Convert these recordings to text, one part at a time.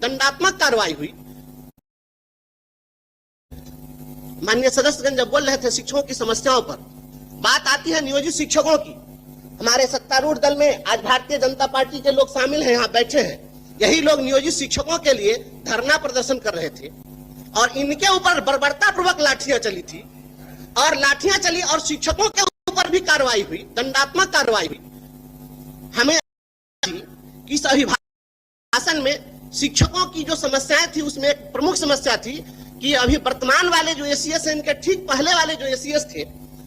दंडात्मक कार्रवाई हुई। माननीय सदस्यगण जब बोल रहे थे शिक्षकों की समस्याओं पर, बात आती है नियोजित शिक्षकों की। हमारे सत्तारूढ़ दल में आज भारतीय जनता पार्टी के लोग शामिल हैं, यहाँ बैठे हैं। यही लोग नियोजित शिक्षकों के लिए धरना प्रदर्शन कर रहे थे और इनके ऊपर बर्बरता पूर्वक लाठियां चली थी और लाठियां चली और शिक्षकों के ऊपर भी कार्रवाई हुई, दंडात्मक कार्रवाई हुई। हमें कि सभी भाषण में शिक्षकों की जो समस्याएं थी उसमें एक प्रमुख समस्या थी कि अभी वर्तमान वाले जो एसीएस हैं, इनके ठीक पहले वाले जो एसीएस थे,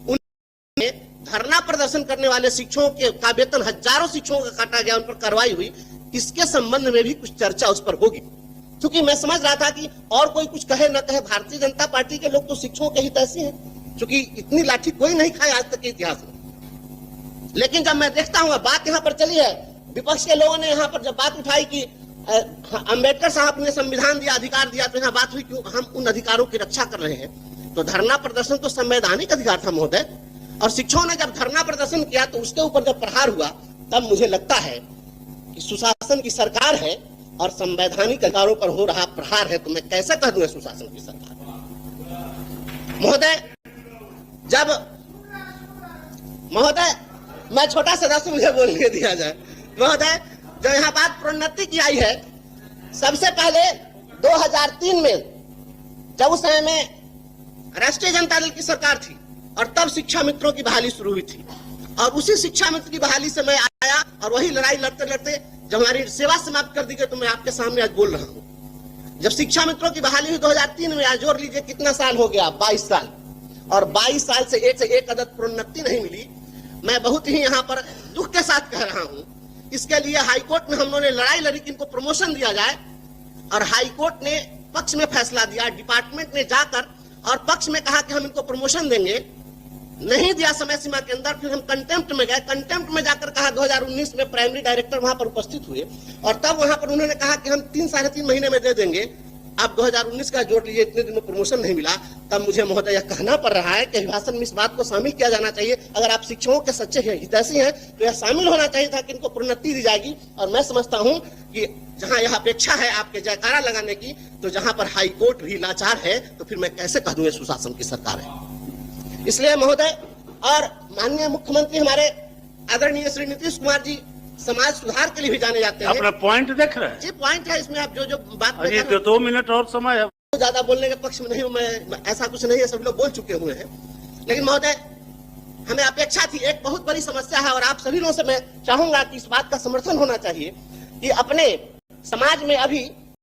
उनमें धरना प्रदर्शन करने वाले शिक्षकों के का वेतन हजारों शिक्षकों का काटा गया, उन पर कार्रवाई हुई। इसके संबंध में भी कुछ चर्चा उस पर होगी, क्योंकि मैं समझ रहा था कि और कोई कुछ कहे न कहे, भारतीय जनता पार्टी के लोग तो शिक्षकों के हितैषी हैं, क्योंकि इतनी लाठी कोई नहीं खाए आज तक के इतिहास में। लेकिन जब मैं देखता हूँ बात यहाँ पर चली है, विपक्ष के लोगों ने यहाँ पर जब बात उठाई कि अंबेडकर साहब ने संविधान दिया, अधिकार दिया, तो यहाँ बात हुई कि हम उन अधिकारों की रक्षा कर रहे हैं। तो धरना प्रदर्शन तो संवैधानिक अधिकार था महोदय, और शिक्षकों ने जब धरना प्रदर्शन किया तो उसके ऊपर जब प्रहार हुआ, तब मुझे लगता है कि सुशासन की सरकार है और संवैधानिक अधिकारों पर हो रहा प्रहार है, तो मैं कैसे कह दूं सुशासन की सरकार। महोदय मैं छोटा सदस्य, मुझे बोलने दिया जाए। महोदय जो यहाँ बात प्रोन्नति की आई है, सबसे पहले 2003 में जब उस समय में राष्ट्रीय जनता दल की सरकार थी और तब शिक्षा मित्रों की बहाली शुरू हुई थी, और उसी शिक्षा मित्र की बहाली से मैं आया और वही लड़ाई लड़ते लड़ते जब हमारी सेवा समाप्त कर दी गई तो मैं आपके सामने आज बोल रहा हूँ। जब शिक्षा मित्रों की बहाली हुई 2003 में, आज जोड़ लीजिए कितना साल हो गया, 22 साल, और 22 साल से एक अदद प्रोन्नति नहीं मिली। मैं बहुत ही यहाँ पर दुख के साथ कह रहा हूँ। इसके लिए हाईकोर्ट में हम लोगों ने लड़ाई लड़ी कि इनको प्रमोशन दिया जाए, और हाईकोर्ट ने पक्ष में फैसला दिया। डिपार्टमेंट ने जाकर और पक्ष में कहा कि हम इनको प्रमोशन देंगे, नहीं दिया समय सीमा के अंदर। फिर हम कंटेम्प्ट में गए, कंटेम्प्ट में जाकर कहा 2019 में प्राइमरी डायरेक्टर वहां पर उपस्थित हुए और तब वहां पर उन्होंने कहा कि हम 3-3.5 महीने में दे देंगे। अब 2019 का जोड़ लीजिए, इतने दिन में प्रमोशन नहीं मिला। तब मुझे महोदय यह कहना पड़ रहा है कि अभिभाषण में इस बात को शामिल किया जाना चाहिए। अगर आप शिक्षकों के सच्चे हितैषी हैं तो यह शामिल होना चाहिए था कि इनको प्रोन्नति दी जाएगी। और मैं समझता हूं कि जहां यह अपेक्षा है आपके जयकारा लगाने की, तो जहां पर हाई कोर्ट भी लाचार है, तो फिर मैं कैसे कह दूं ये सुशासन की सरकार है। इसलिए महोदय, और माननीय मुख्यमंत्री हमारे आदरणीय श्री नीतीश कुमार जी समाज सुधार के लिए भी जाने जाते हैं। अपना पॉइंट देख रहे हैं? जी पॉइंट है इसमें। आप जो बात अरे 2 मिनट और समय है, ज्यादा बोलने के पक्ष में नहीं हूं मैं, ऐसा कुछ नहीं है, सब लोग बोल चुके हुए हैं। लेकिन महोदय, हमें अपेक्षा थी, एक बहुत बड़ी समस्या है और आप सभी लोगों से मैं चाहूंगा कि इस बात का समर्थन होना चाहिए कि अपने समाज में अभी